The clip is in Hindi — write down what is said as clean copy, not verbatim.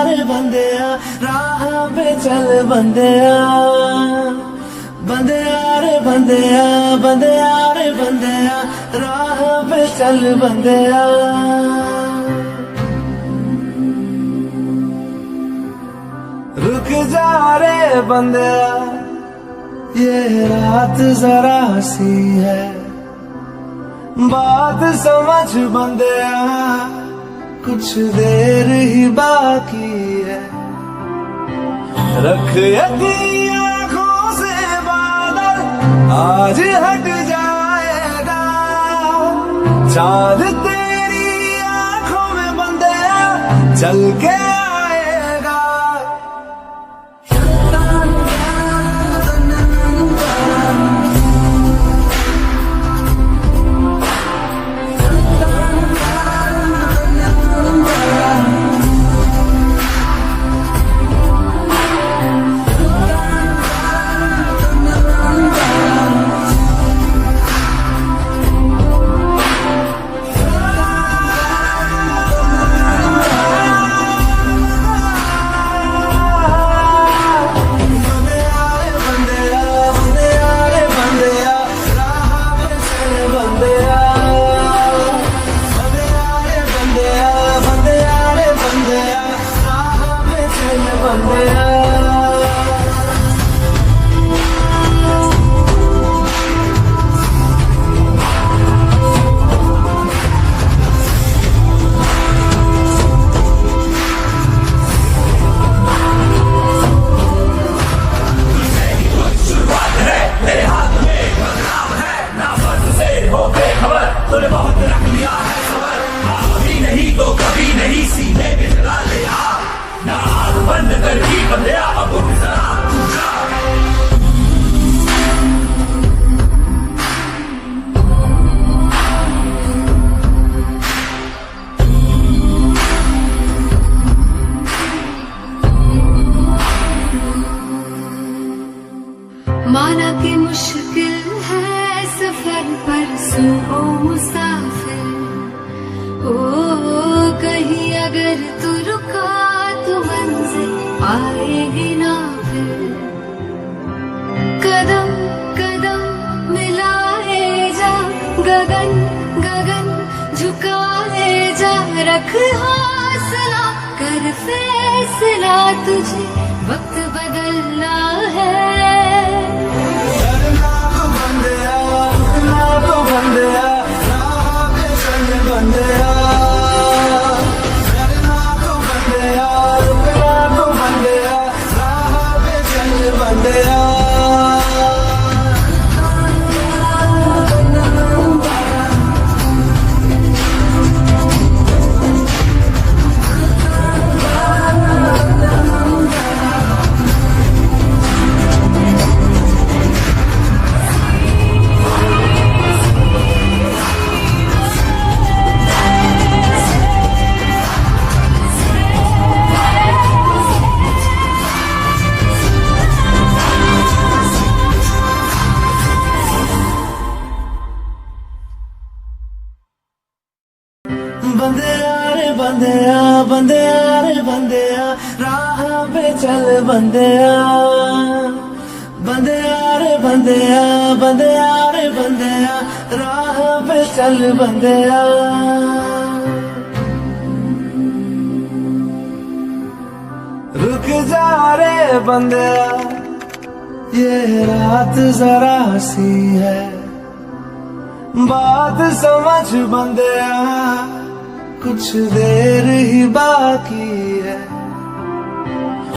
रे बंदिया राह पे चल बंदिया, बंदिया रे बंदिया, बंदिया रे बंदिया राह पे चल बंदिया। रुक जा रे बंदिया ये रात जरा सी है, बात समझ बंदिया कुछ देर ही बाकी है। रख यकीन आँखों से बादल आज हट जाएगा, चाँद तेरी आँखों में बंदिया चल के आएगा। तूने बहुत रख लिया है सबर, अभी नहीं तो कभी नहीं सीने में जला ले आग, ना आग बंद कर भी बंदिया अब जरा माना कि मुश्किल है सफर पर सुनो मुसाफिर, ओ कहीं अगर तू रुका तो मंजिल आएगी ना फिर। कदम कदम मिलाए जा, गगन गगन झुकाए जा, रख हौसला कर फैसला, तुझे वक्त बदलना है। बंदिया राह पे चल बंदिया, डरना तो बंदिया, रुकना तो बंदिया राह पे चल बंदिया। बंदिया रे बंदिया, बंदिया रे बंदिया राह पे चल बंदिया, बंदिया रे बंदिया, बंदिया रे बंदिया राह पे चल बंदिया। रुक जा रे बंदिया ये रात जरा सी है, बात समझ बंदिया कुछ देर ही बाकी है।